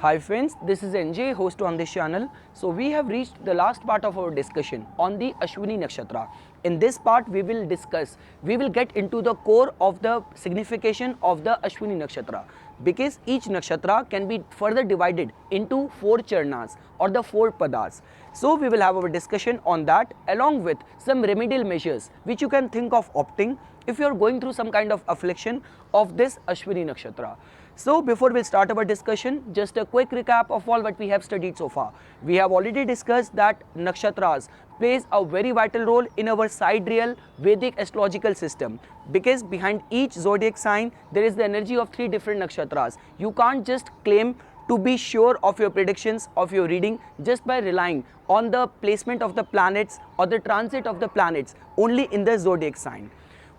Hi friends, this is NJ, host on this channel. So we have reached the last part of our discussion on the ASHWINI Nakshatra. In this part we will get into the core of the signification of the ASHWINI Nakshatra, because each nakshatra can be further divided into 4 charnas or the 4 padas. So we will have our discussion on that along with some remedial measures which you can think of opting if you are going through some kind of affliction of this ASHWINI Nakshatra. So before we start our discussion, just a quick recap of all what we have studied so far. We have already discussed that nakshatras plays a very vital role in our sidereal Vedic astrological system, because behind each zodiac sign there is the energy of 3 different nakshatras. You can't just claim to be sure of your predictions of your reading just by relying on the placement of the planets or the transit of the planets only in the zodiac sign.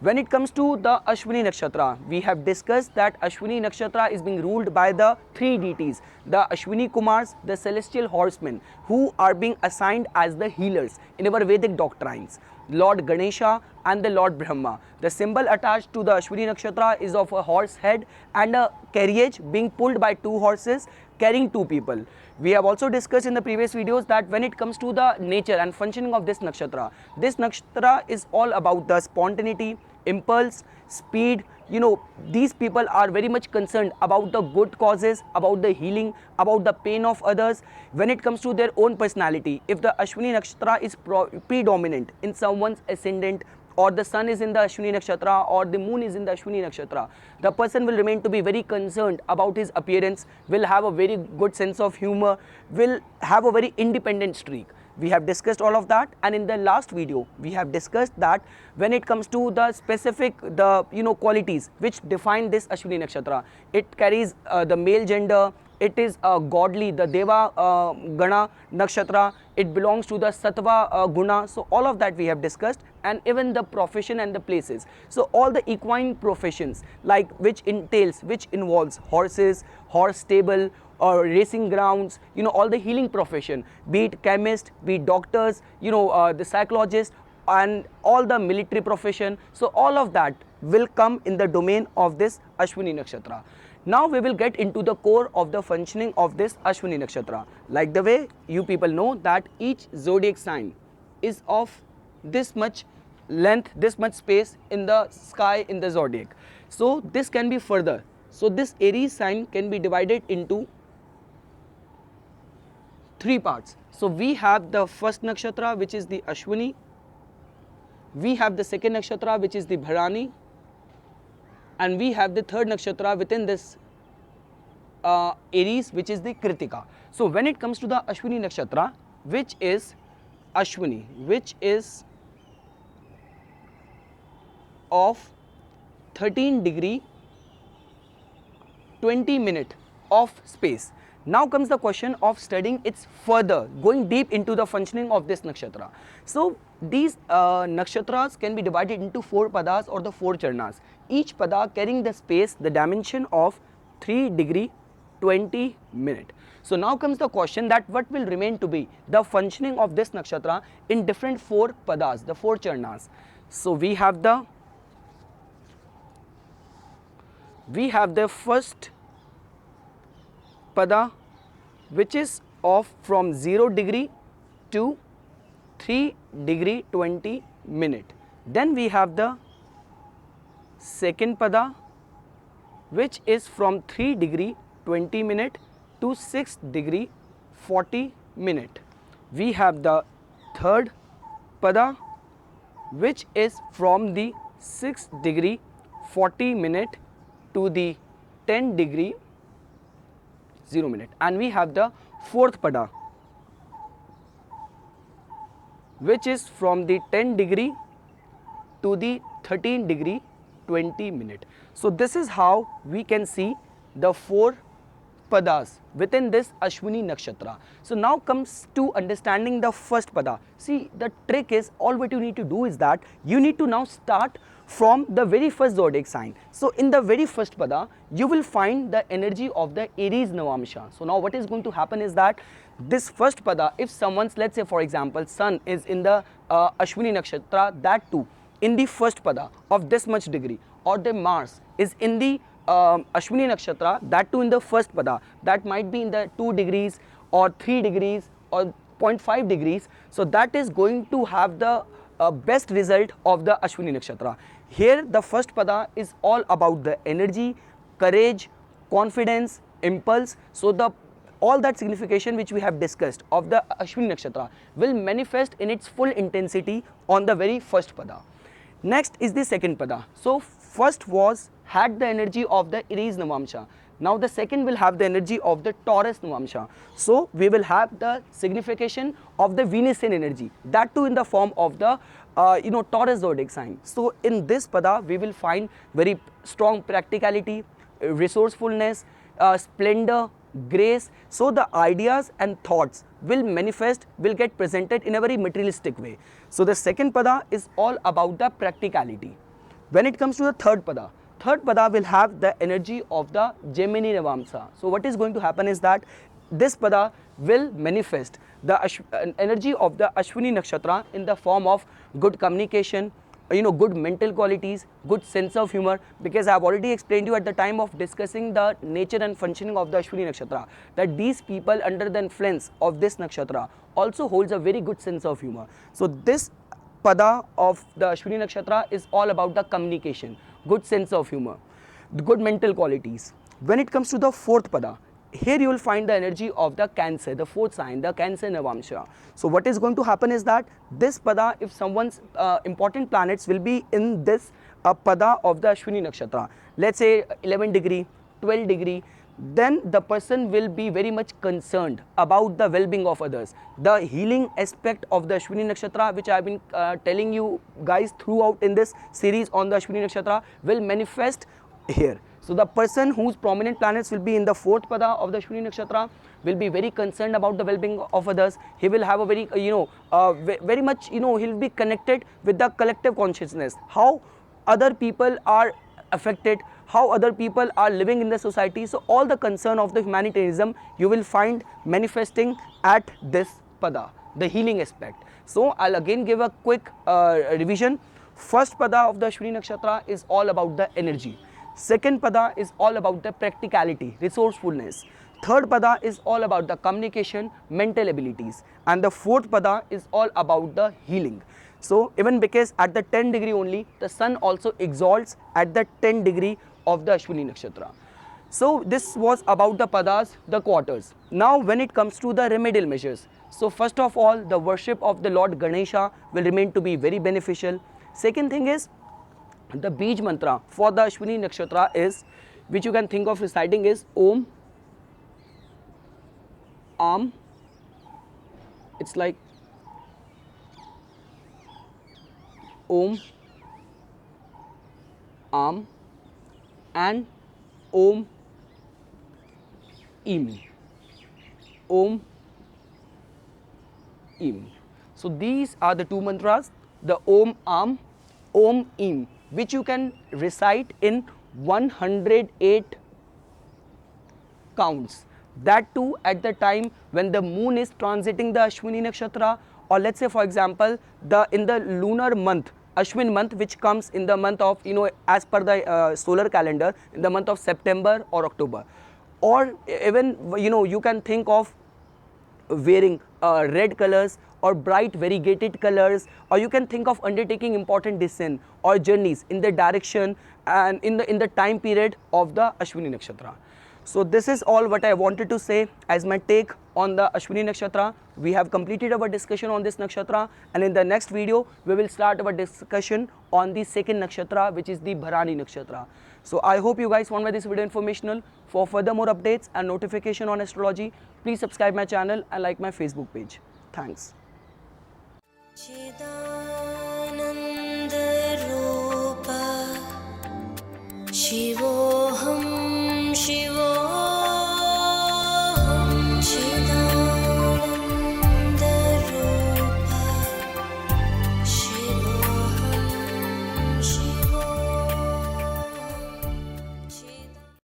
When it comes to the ASHWINI Nakshatra, we have discussed that ASHWINI Nakshatra is being ruled by the 3 deities, the Ashwini Kumars, the celestial horsemen, who are being assigned as the healers in our Vedic doctrines, Lord Ganesha and the Lord Brahma. The symbol attached to the ASHWINI Nakshatra is of a horse head and a carriage being pulled by 2 horses carrying 2 people. We have also discussed in the previous videos that when it comes to the nature and functioning of this nakshatra is all about the spontaneity, impulse, speed. These people are very much concerned about the good causes, about the healing, about the pain of others. When it comes to their own personality, if the ASHWINI Nakshatra is predominant in someone's ascendant, or the sun is in the ASHWINI Nakshatra, or the moon is in the ASHWINI Nakshatra, the person will remain to be very concerned about his appearance, will have a very good sense of humor, will have a very independent streak. We have discussed all of that, and in the last video we have discussed that when it comes to the specific qualities which define this ASHWINI Nakshatra, it carries the male gender, it is godly, the Deva Gana Nakshatra, it belongs to the Sattva Guna. So all of that we have discussed, and even the profession and the places. So all the equine professions, like which involves horses, horse stable, or racing grounds, all the healing profession, be it chemist, be it doctors, the psychologist, and all the military profession. So all of that will come in the domain of this ASHWINI Nakshatra. Now we will get into the core of the functioning of this ASHWINI Nakshatra. Like the way you people know that each zodiac sign is of this much length, this much space in the sky in the zodiac. So this can be further. So this Aries sign can be divided into 3 parts. So we have the first nakshatra, which is the ASHWINI. We have the second nakshatra, which is the Bharani, and we have the third nakshatra within this Aries, which is the Kritika. So when it comes to the ASHWINI Nakshatra, which is ASHWINI, which is of 13 degree 20 minute of space. Now comes the question of studying its further, going deep into the functioning of this nakshatra. So these nakshatras can be divided into 4 padas or the 4 charnas, each pada carrying the space, the dimension of 3 degree 20 minute. So now comes the question that what will remain to be the functioning of this nakshatra in different 4 padas, the 4 charnas. So we have the first pada, which is of from 0 degree to 3 degree 20 minute. Then we have the second pada, which is from 3 degree 20 minute to 6 degree 40 minute. We have the third pada, which is from the 6 degree 40 minute to the 10 degree 0 minute, and we have the fourth pada, which is from the 10 degree to the 13 degree 20 minute. So this is how we can see the 4 padas within this ASHWINI Nakshatra. So now comes to understanding the first pada. See, the trick is, all what you need to do is that you need to now start from the very first zodiac sign. So in the very first pada, you will find the energy of the Aries Navamsha. So now what is going to happen is that this first pada, if someone's, let's say for example, sun is in the ASHWINI Nakshatra, that too in the first pada of this much degree, or the Mars is in the Ashwini Nakshatra, that too in the first pada, that might be in the 2 degrees or 3 degrees or 0.5 degrees. So that is going to have the best result of the Ashwini Nakshatra. Here the first pada is all about the energy, courage, confidence, impulse. So the all that signification which we have discussed of the Ashwini Nakshatra will manifest in its full intensity on the very first pada. Next is the second pada. So first was had the energy of the Aries Navamsha. Now the second will have the energy of the Taurus Navamsha. So we will have the signification of the Venusian energy, that too in the form of the Taurus zodiac sign. So in this pada we will find very strong practicality, resourcefulness, splendor, grace. So the ideas and thoughts will manifest, will get presented in a very materialistic way. So the second pada is all about the practicality. When it comes to the third pada will have the energy of the Gemini Navamsa. So what is going to happen is that this pada will manifest the energy of the Ashwini Nakshatra in the form of good communication, good mental qualities, good sense of humor, because I have already explained you at the time of discussing the nature and functioning of the Ashwini Nakshatra that these people under the influence of this Nakshatra also holds a very good sense of humor. So this pada of the Ashwini Nakshatra is all about the communication, good sense of humor, good mental qualities. When it comes to the fourth pada, here you will find the energy of the Cancer, the fourth sign, the Cancer Navamsha. So what is going to happen is that this pada, if someone's important planets will be in this pada of the Ashwini Nakshatra, let's say 11 degree, 12 degree, then the person will be very much concerned about the well-being of others. The healing aspect of the Ashwini Nakshatra, which I have been telling you guys throughout in this series on the Ashwini Nakshatra, will manifest here. So the person whose prominent planets will be in the fourth pada of the Ashwini Nakshatra will be very concerned about the well-being of others. He will have a very, very much, he'll be connected with the collective consciousness, how other people are affected, how other people are living in the society. So all the concern of the humanitarianism you will find manifesting at this pada, the healing aspect. So I'll again give a quick revision. First pada of the Ashwini Nakshatra is all about the energy. Second pada is all about the practicality, resourcefulness. Third pada is all about the communication, mental abilities. And the fourth pada is all about the healing. So even because at the 10 degree only, the sun also exalts at the 10 degree of the Ashwini Nakshatra. So this was about the padas, the quarters. Now when it comes to the remedial measures, so first of all, the worship of the Lord Ganesha will remain to be very beneficial. Second thing is, the Bij mantra for the Ashwini Nakshatra is, which you can think of reciting, is Om, Am. It's like Om, Am and Om, Im. Om, Im. So these are the two mantras, the Om, Am, Om, Im, which you can recite in 108 counts. That too at the time when the moon is transiting the Ashwini Nakshatra, or let's say for example in the lunar month, Ashwin month, which comes in the month of, as per the solar calendar, in the month of September or October. Or even, you can think of wearing red colors or bright variegated colors, or you can think of undertaking important descent or journeys in the direction and in the time period of the Ashwini Nakshatra. So this is all what I wanted to say as my take on the Ashwini Nakshatra. We have completed our discussion on this Nakshatra, and in the next video we will start our discussion on the second Nakshatra, which is the Bharani Nakshatra. So I hope you guys found this video informational. For further more updates and notification on astrology, please subscribe my channel and like my Facebook page. Thanks. Shivoham.